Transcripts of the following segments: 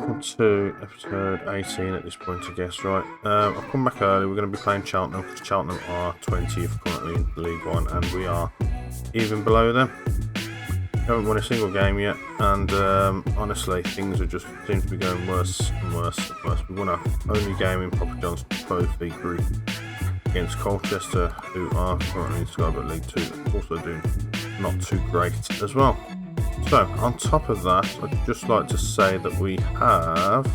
welcome to episode 18 at this point, I guess, right? I've come back early. We're going to be playing Cheltenham, because Cheltenham are 20th currently in League One, and we are even below them. We haven't won a single game yet, and honestly, things are just seem to be going worse and worse and worse. We won our only game in Papa John's Trophy group against Colchester, who are currently in Sky Bet League 2, also doing not too great as well. So, on top of that, I'd just like to say that we have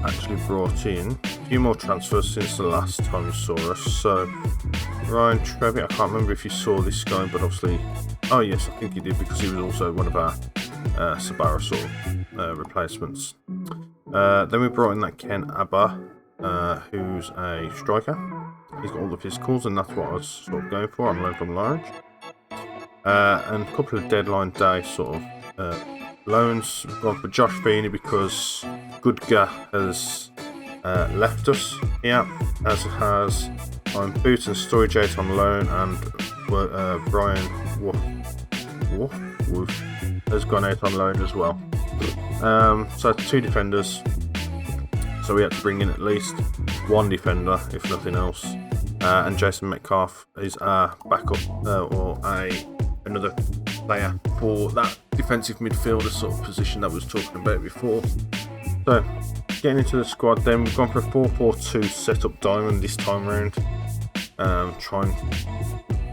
actually brought in a few more transfers since the last time you saw us. So, Ryan Trevitt, I can't remember if you saw this guy, but obviously, oh yes, I think he did, because he was also one of our Sabara sort of replacements. Then we brought in that Ken Abba, who's a striker. He's got all the physicals, and that's what I was sort of going for on loan from large. And a couple of deadline day sort of loans. We've gone for Josh Feeney because Goodga has left us here, as has Boot and Storage on loan, and Brian Wolf has gone out on loan as well. So 2 defenders. So we had to bring in at least 1 defender, if nothing else. And Jason Metcalf is our backup, or another player for that defensive midfielder sort of position that we was talking about before. So, getting into the squad then, we've gone for a 4-4-2 setup diamond this time round. Try and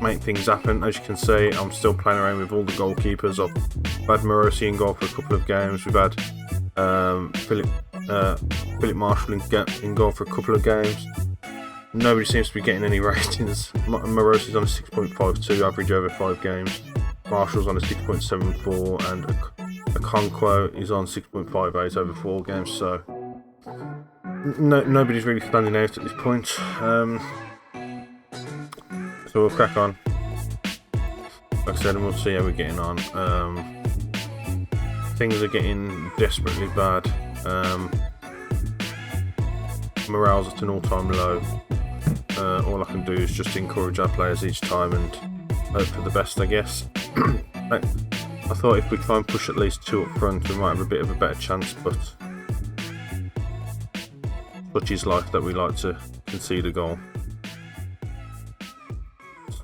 make things happen. As you can see, I'm still playing around with all the goalkeepers. I've had Morosi in goal for a couple of games. We've had Philip Marshall in goal for a couple of games. Nobody seems to be getting any ratings. Morosi's on a 6.52 average over 5 games. Marshall's on a 6.74, and Okonkwo is on 6.58 over 4 games. So nobody's really standing out at this point. So we'll crack on. Like I said, and we'll see how we're getting on. Things are getting desperately bad. Morale's at an all-time low. All I can do is just encourage our players each time and hope for the best, I guess. I thought if we try and push at least 2 up front, we might have a bit of a better chance, but such is life that we like to concede a goal.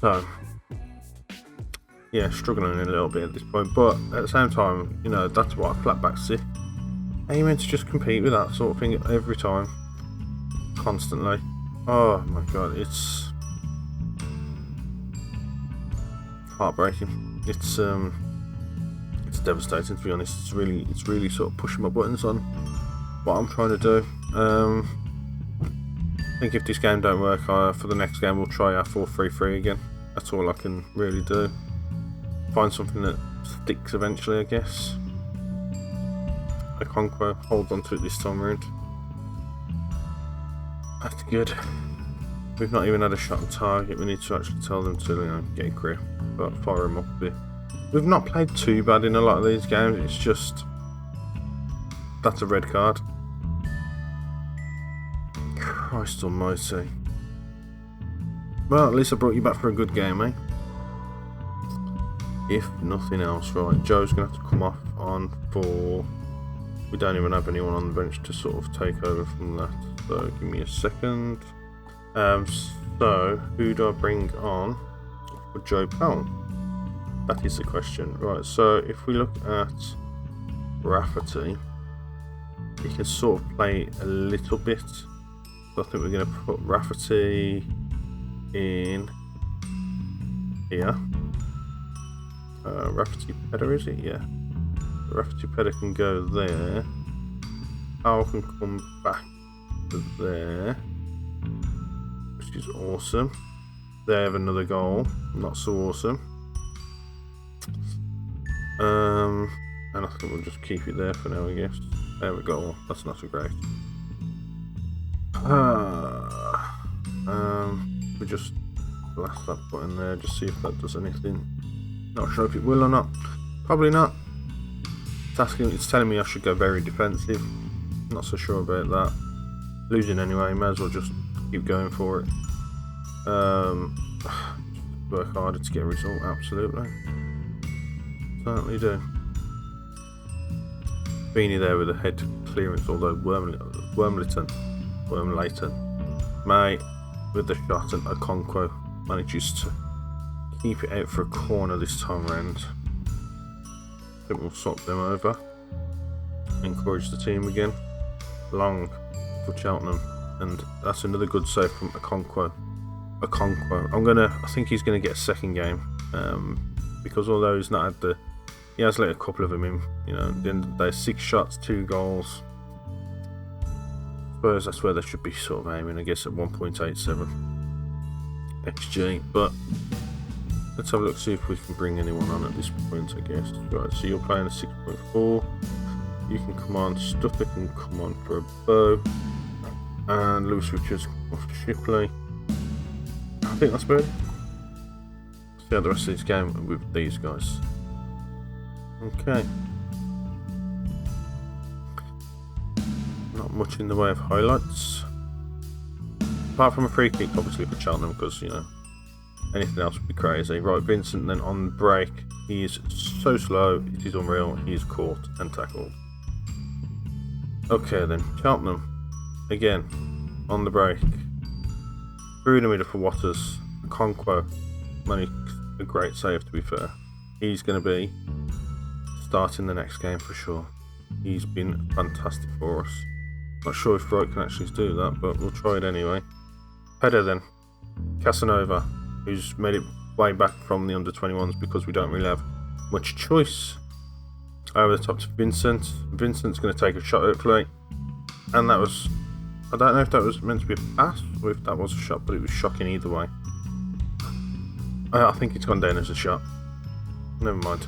So, yeah, struggling a little bit at this point, but at the same time, you know, that's what a flat back see. Aiming to just compete with that sort of thing every time, constantly. Oh my god, it's heartbreaking. It's devastating, to be honest. It's really sort of pushing my buttons on what I'm trying to do. I think if this game don't work, for the next game we'll try our 4-3-3 again. That's all I can really do. Find something that sticks eventually, I guess. Okonkwo holds on to it this time around. That's good. We've not even had a shot on target. We need to actually tell them to get a grip, but fire them up a bit. We've not played too bad in a lot of these games. It's just that's a red card. Christ almighty. Well, at least I brought you back for a good game, eh? If nothing else, right? Joe's gonna have to come off on for. We don't even have anyone on the bench to sort of take over from that. So give me a second. So who do I bring on for Joe Powell? That is the question. Right, so if we look at Rafferty, he can sort of play a little bit. So I think we're going to put Rafferty in here. Rafferty Pedder, is it? Yeah. Rafferty Pedder can go there. Powell can come back to there, which is awesome. They have another goal, not so awesome. And I think we'll just keep it there for now, I guess. There we go. That's not so great. We just blast that button there, just see if that does anything. Not sure if it will or not. Probably not. It's telling me I should go very defensive. Not so sure about that. Losing anyway, may as well just keep going for it. Work harder to get a result, absolutely. Certainly do. Beanie there with a head clearance, although Wormleighton May with the shot, and Okonkwo manages to keep it out for a corner this time round. I think we'll swap them over. Encourage the team again. Long for Cheltenham, and that's another good save from Okonkwo. I think he's gonna get a second game, because although he's not had he has let a couple of them in. You know, at the end of the day, 6 shots, 2 goals. I suppose that's where they should be sort of aiming, I guess, at 1.87 XG. But let's have a look, see if we can bring anyone on at this point, I guess. Right, so you're playing a 6.4. You can come on, Stutter can come on for a bow, and Lewis Richards off to Shipley. I think that's good. See how the rest of this game with these guys. Okay. Not much in the way of highlights. Apart from a free kick, obviously, for Cheltenham, because, you know, anything else would be crazy. Right, Vincent then on break. He is so slow, it is unreal. He is caught and tackled. Okay then, Cheltenham. Again, on the break. Through the middle for Waters. Okonkwo managed a great save, to be fair. He's going to be starting the next game for sure. He's been fantastic for us. Not sure if Wright can actually do that, but we'll try it anyway. Header then. Casanova, who's made it way back from the under-21s because we don't really have much choice. Over the top to Vincent. Vincent's going to take a shot hopefully. And that was... I don't know if that was meant to be a pass or if that was a shot, but it was shocking either way. I think it's gone down as a shot. Never mind.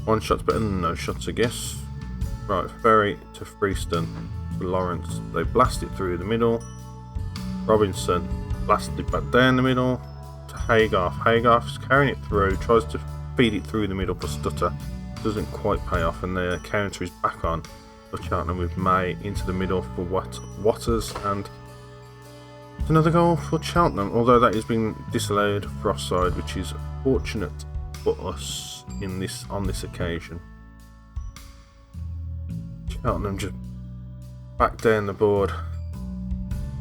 One shot's better than no shots, I guess. Right, Ferry to Freeston to Lawrence. They blast it through the middle. Robinson blasted it back down the middle to Haygarth. Haygarth's carrying it through, tries to feed it through the middle for Stutter. Doesn't quite pay off, and the counter is back on for Cheltenham with May into the middle for Waters, and another goal for Cheltenham, although that has been disallowed for offside, which is fortunate for us on this occasion. Cheltenham just back down the board,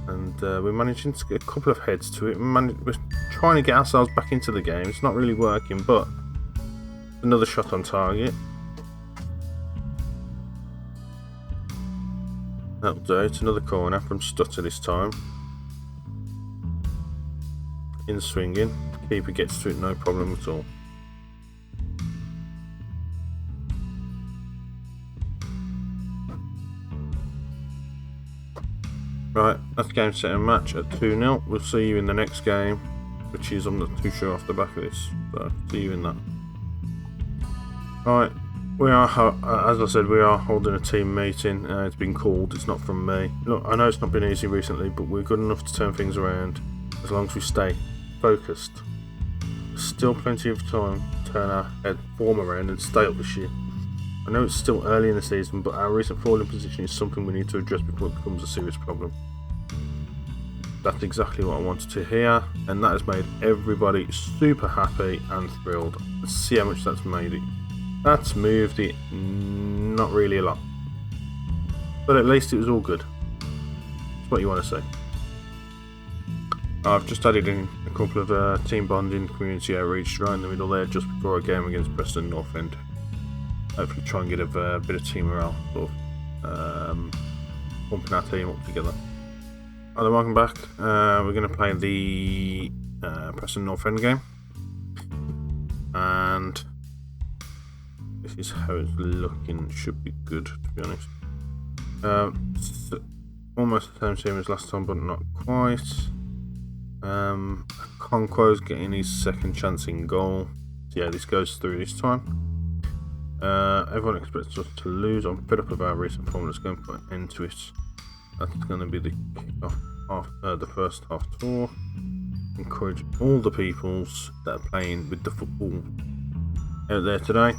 and we're managing to get a couple of heads to it. We're trying to get ourselves back into the game. It's not really working, but another shot on target. That'll do. It's another corner from Stutter this time. In swinging. Keeper gets to it, no problem at all. Right, that's game, set and match at 2-0. We'll see you in the next game, which is, I'm not too sure off the back of this, so see you in that. Right, we are, as I said, we are holding a team meeting. It's been called, it's not from me. Look, I know it's not been easy recently, but we're good enough to turn things around as long as we stay focused. There's still plenty of time to turn our form around and stay up this year. I know it's still early in the season, but our recent falling position is something we need to address before it becomes a serious problem. That's exactly what I wanted to hear, and that has made everybody super happy and thrilled. Let's see how much that's made it. That's moved it, not really a lot. But at least it was all good. That's what you want to say. I've just added in a couple of team bonding, community outreach right in the middle there, just before our game against Preston North End. Hopefully try and get a bit of team morale, sort of pumping our team up together. Hello, welcome back. We're going to play the Preston North End game, and this is how it's looking. Should be good, to be honest. Almost the same team as last time, but not quite. Okonkwo's getting his second chance in goal. So yeah, this goes through this time. Everyone expects us to lose. I'm fed up of our recent form. Let's go and put an end to it. That's going to be the kick-off after the first half tour. Encourage all the peoples that are playing with the football out there today.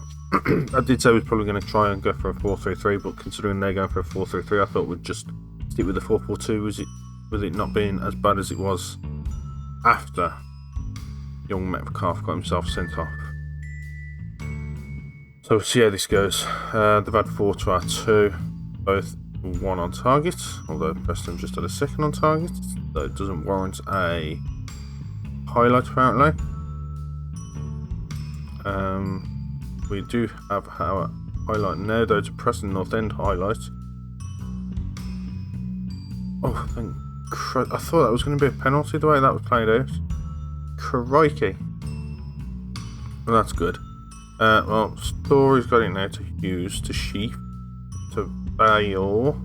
I did say we was probably going to try and go for a 4-3-3, but considering they're going for a 4-3-3, I thought we'd just stick with the 4-4-2 with it not being as bad as it was after young Metcalf got himself sent off. So we'll see how this goes. They've had 4 to our 2, both 1 on target, although Preston just had a 2nd on target, so it doesn't warrant a highlight apparently. We do have our highlight now, though, to Preston North End highlight. Oh, thank Christ. I thought that was going to be a penalty the way that was played out. Crikey. Well, that's good. Well, Story's got it now to Hughes, to Sheep, to Bayo.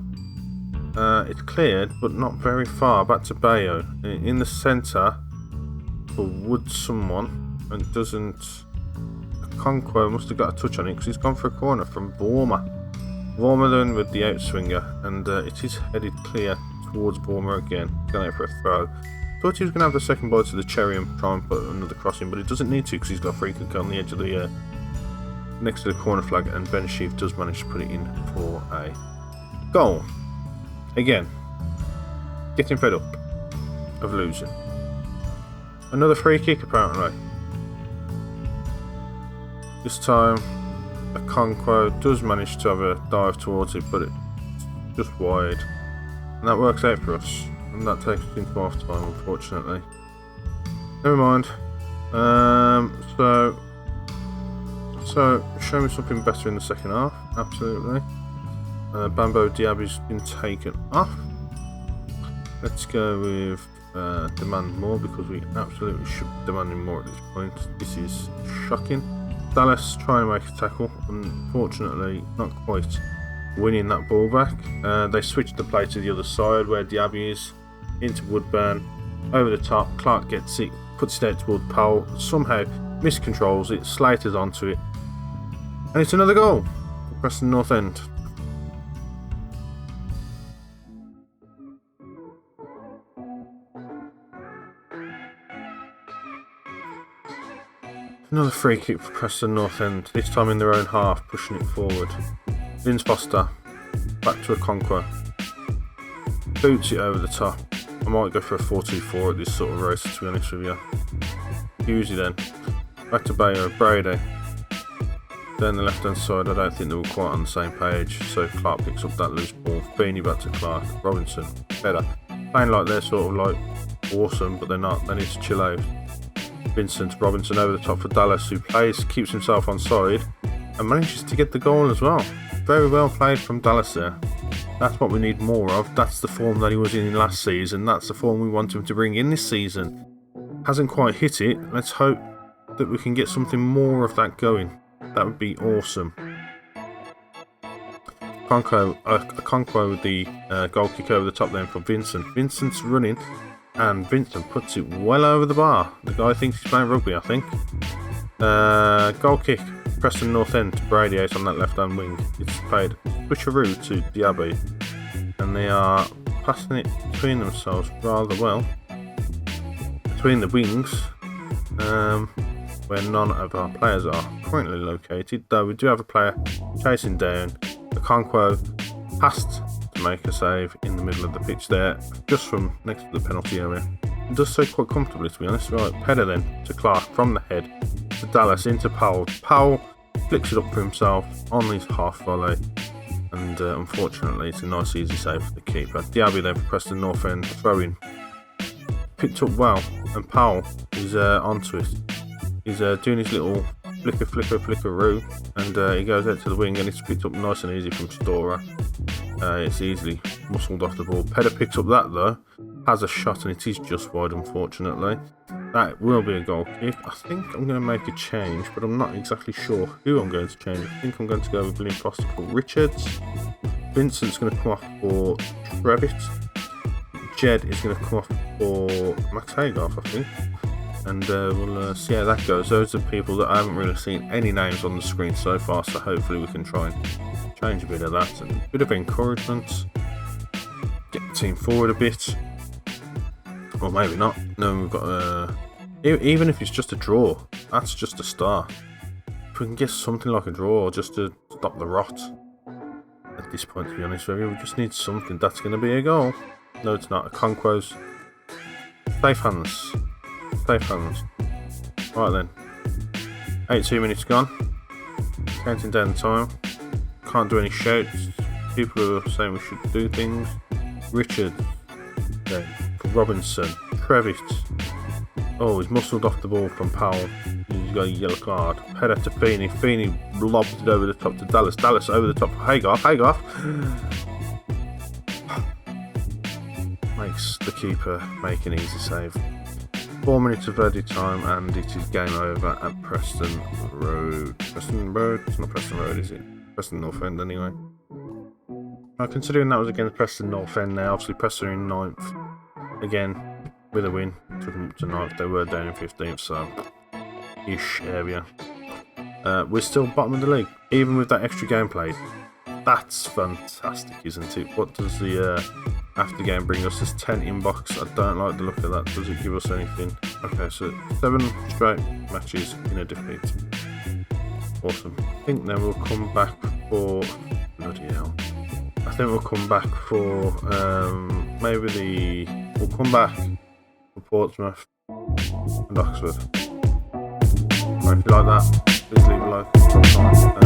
It's cleared, but not very far. Back to Bayo. In the centre for Wood someone, and doesn't... Conquo must have got a touch on it because he's gone for a corner from Vormer. Vormer then with the outswinger, and it is headed clear towards Vormer again. He's going out for a throw. Thought he was going to have the second bite to the cherry and try and put another crossing, but he doesn't need to because he's got a free kick on the edge of the next to the corner flag, and Ben Sheaf does manage to put it in for a goal. Again, getting fed up of losing. Another free kick apparently. This time, Okonkwo does manage to have a dive towards it, but it's just wide. And that works out for us. And that takes us into half time, unfortunately. Never mind. So show me something better in the second half. Absolutely. Bambo Diaby's been taken off. Let's go with demand more, because we absolutely should be demanding more at this point. This is shocking. Dallas trying to make a tackle, unfortunately not quite winning that ball back. They switched the play to the other side where Diaby is, into Woodburn, over the top. Clark gets it, puts it out toward Powell, somehow miscontrols it, Slater's onto it, and it's another goal for Preston North End. Another free kick for Preston North End, this time in their own half, pushing it forward. Vince Foster, back to Okonkwo. Boots it over the top. I might go for a 4-2-4 at this sort of race, to be honest with you. Husey then. Back to Bayo, Brady. Down the left hand side, I don't think they were quite on the same page, so Clark picks up that loose ball. Beanie back to Clark. Robinson, better. Playing like they're sort of like awesome, but they're not. They need to chill out. Vincent Robinson over the top for Dallas, who keeps himself on side and manages to get the goal as well. Very well played from Dallas there. That's what we need more of. That's the form that he was in last season. That's the form we want him to bring in this season. Hasn't quite hit it. Let's hope that we can get something more of that going. That would be awesome. Okonkwo with the goal kick over the top then for Vincent. Vincent's running, and Vincent puts it well over the bar. The guy thinks he's playing rugby, I think. Goal kick, Preston North End to Brady out on that left hand wing. It's played switcheroo to Diaby, and they are passing it between themselves rather well. Between the wings, where none of our players are currently located, though we do have a player chasing down. Okonkwo passed to make a save in the middle of the pitch there, just from next to the penalty area. It does so quite comfortably, to be honest. Right, header then to Clark from the head to Dallas into Powell. Powell flicks it up for himself on his half volley, and unfortunately it's a nice easy save for the keeper. Diaby then for Preston North End, throwing. Picked up well, and Powell is onto it. He's doing his little flickeroo, and he goes out to the wing, and it's picked up nice and easy from Storer. It's easily muscled off the ball. Pedder picks up that though, has a shot, and it is just wide, unfortunately. That will be a goal kick. I think I'm going to make a change, but I'm not exactly sure who I'm going to change. I think I'm going to go with William Foster for Richards. Vincent's going to come off for Trevitt. Jed is going to come off for Max Haygarth, I think. And we'll see how that goes. Those are people that I haven't really seen any names on the screen so far, so hopefully we can try and change a bit of that and a bit of encouragement. Get the team forward a bit. Or maybe not. No, we've got even if it's just a draw, that's just a start. If we can get something like a draw just to stop the rot at this point, to be honest with you, we just need something. That's going to be a goal. No, it's not. Okonkwo's safe hands. Safe hands. Right then. 82 minutes gone. Counting down the time. Can't do any shouts. People are saying we should do things. Richard, Robinson, Trevitt. Oh, he's muscled off the ball from Powell. He's got a yellow card. Header to Feeney. Feeney lobbed it over the top to Dallas. Dallas over the top for Haygarth. Haygarth makes the keeper make an easy save. 4 minutes of added time and it is game over at Preston Road. Preston Road? It's not Preston Road, is it? Preston North End anyway. Considering that was against Preston North End now, obviously Preston in 9th. Again, with a win, took them up to 9th. They were down in 15th, so ish area. We're still bottom of the league, even with that extra game played. That's fantastic, isn't it? What does the after game bring us? There's 10 inbox. I don't like the look of that. Does it give us anything? Okay, so 7 straight matches in a defeat. Awesome. I think then we'll come back for bloody hell. I think we'll come back for we'll come back for Portsmouth and Oxford. Right, if you like that, please leave a like, subscribe,